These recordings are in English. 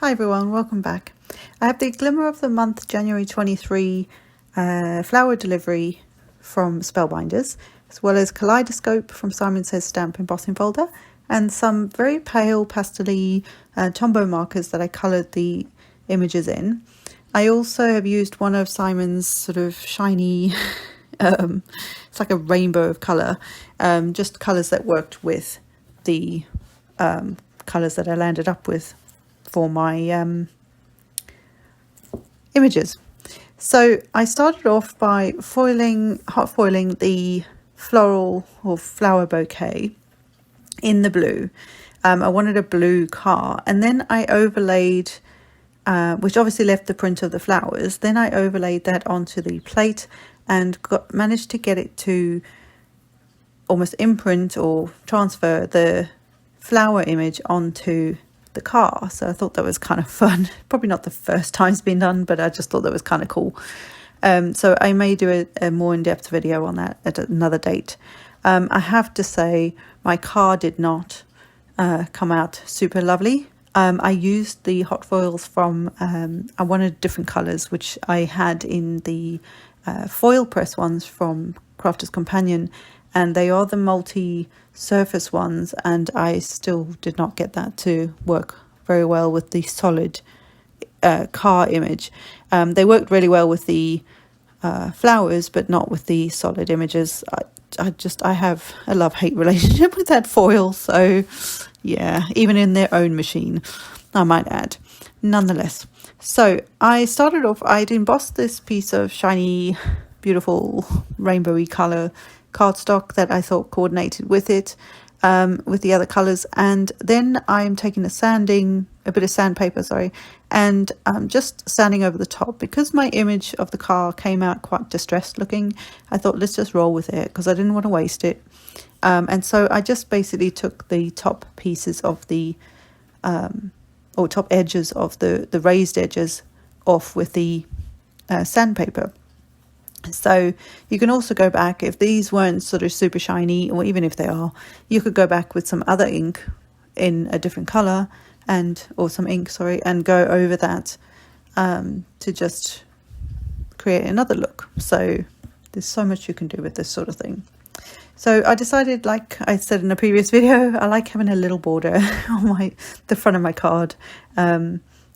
Hi everyone, welcome back. I have the Glimmer of the month January 23 flower delivery from Spellbinders, as well as Kaleidoscope from Simon Says Stamp Embossing Folder, and some very pale pastel-y Tombow markers that I coloured the images in. I also have used one of Simon's sort of shiny, it's like a rainbow of colour, just colours that worked with the colours that I landed up with for my images. So I started off by hot foiling the floral or flower bouquet in the blue. I wanted a blue car, and then I overlaid, which obviously left the print of the flowers. Then I overlaid that onto the plate and managed to get it to almost imprint or transfer the flower image onto the car. So I thought that was kind of fun. Probably not the first time it's been done, but I just thought that was kind of cool. So I may do a more in-depth video on that at another date. I have to say my car did not come out super lovely. I used the hot foils from, I wanted different colours, which I had in the foil press ones from Crafter's Companion, and they are the multi-surface ones, and I still did not get that to work very well with the solid car image. They worked really well with the flowers, but not with the solid images. I have a love-hate relationship with that foil, so yeah, even in their own machine, I might add. Nonetheless, so I started off, I'd embossed this piece of shiny, beautiful, rainbowy colour cardstock that I thought coordinated with it, with the other colours, and then I'm taking a bit of sandpaper, and just sanding over the top. Because my image of the car came out quite distressed looking, I thought let's just roll with it because I didn't want to waste it, and so I just basically took the top pieces of the or top edges of the raised edges off with the sandpaper. So you can also go back, if these weren't sort of super shiny, or even if they are, you could go back with some other ink in a different colour or some ink, and go over that to just create another look. So there's so much you can do with this sort of thing. So I decided, like I said in a previous video, I like having a little border on the front of my card.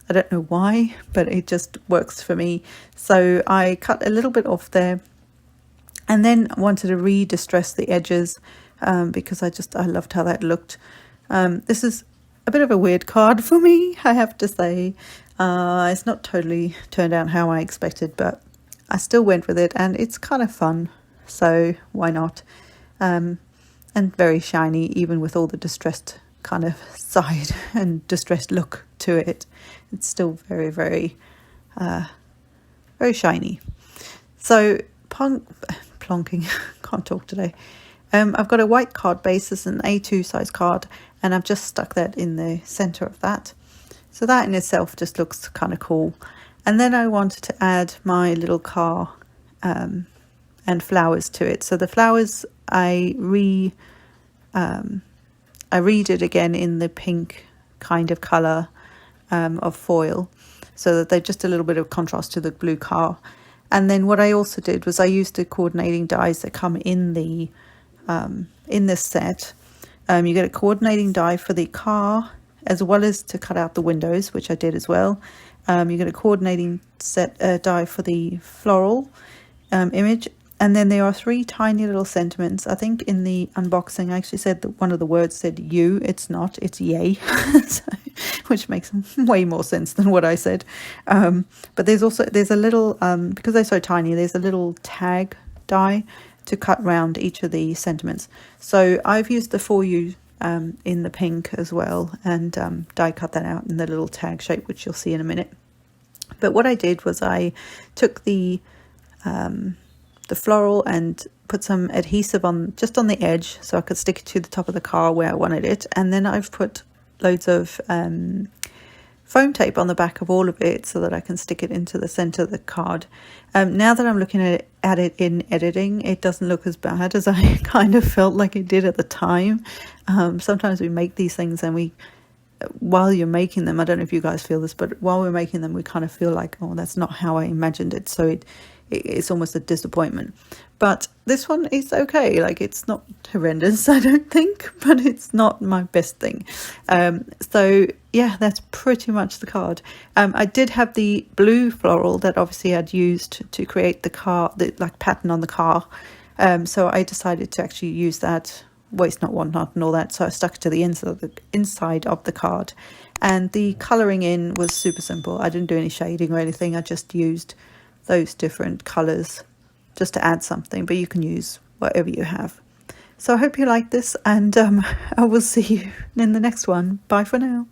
I don't know why, but it just works for me. So I cut a little bit off there, and then wanted to re-distress the edges because I loved how that looked. This is a bit of a weird card for me, I have to say. It's not totally turned out how I expected, but I still went with it, and it's kind of fun, so why not? And very shiny, even with all the distressed kind of side and distressed look to it. It's still very, very, very shiny. So plonking, can't talk today. I've got a white card base, this is an A2 size card, and I've just stuck that in the center of that. So that in itself just looks kind of cool. And then I wanted to add my little car and flowers to it. So the flowers I redid again in the pink kind of colour of foil, so that they're just a little bit of contrast to the blue car. And then what I also did was I used the coordinating dies that come in the in this set. You get a coordinating die for the car as well as to cut out the windows, which I did as well. You get a coordinating die for the floral image. And then there are 3 tiny little sentiments. I think in the unboxing I actually said that one of the words said you. It's not, it's yay. So, which makes way more sense than what I said. But there's a little, because they're so tiny, there's a little tag die to cut round each of the sentiments. So I've used the for you in the pink as well, and die cut that out in the little tag shape, which you'll see in a minute. But what I did was I took the floral and put some adhesive on just on the edge so I could stick it to the top of the car where I wanted it, and then I've put loads of foam tape on the back of all of it so that I can stick it into the center of the card. Now that I'm looking at it in editing, it doesn't look as bad as I kind of felt like it did at the time. Sometimes we make these things and we while you're making them, I don't know if you guys feel this, but while we're making them, we kind of feel like, oh, that's not how I imagined it. So it's almost a disappointment. But this one is okay. Like, it's not horrendous, I don't think, but it's not my best thing. So yeah, that's pretty much the card. I did have the blue floral that obviously I'd used to create the car, the like pattern on the car. So I decided to actually use that, waste not, want not, and all that. So I stuck it to the inside of the card. And the colouring in was super simple. I didn't do any shading or anything. I just used those different colours just to add something, but you can use whatever you have. So I hope you like this, and I will see you in the next one. Bye for now.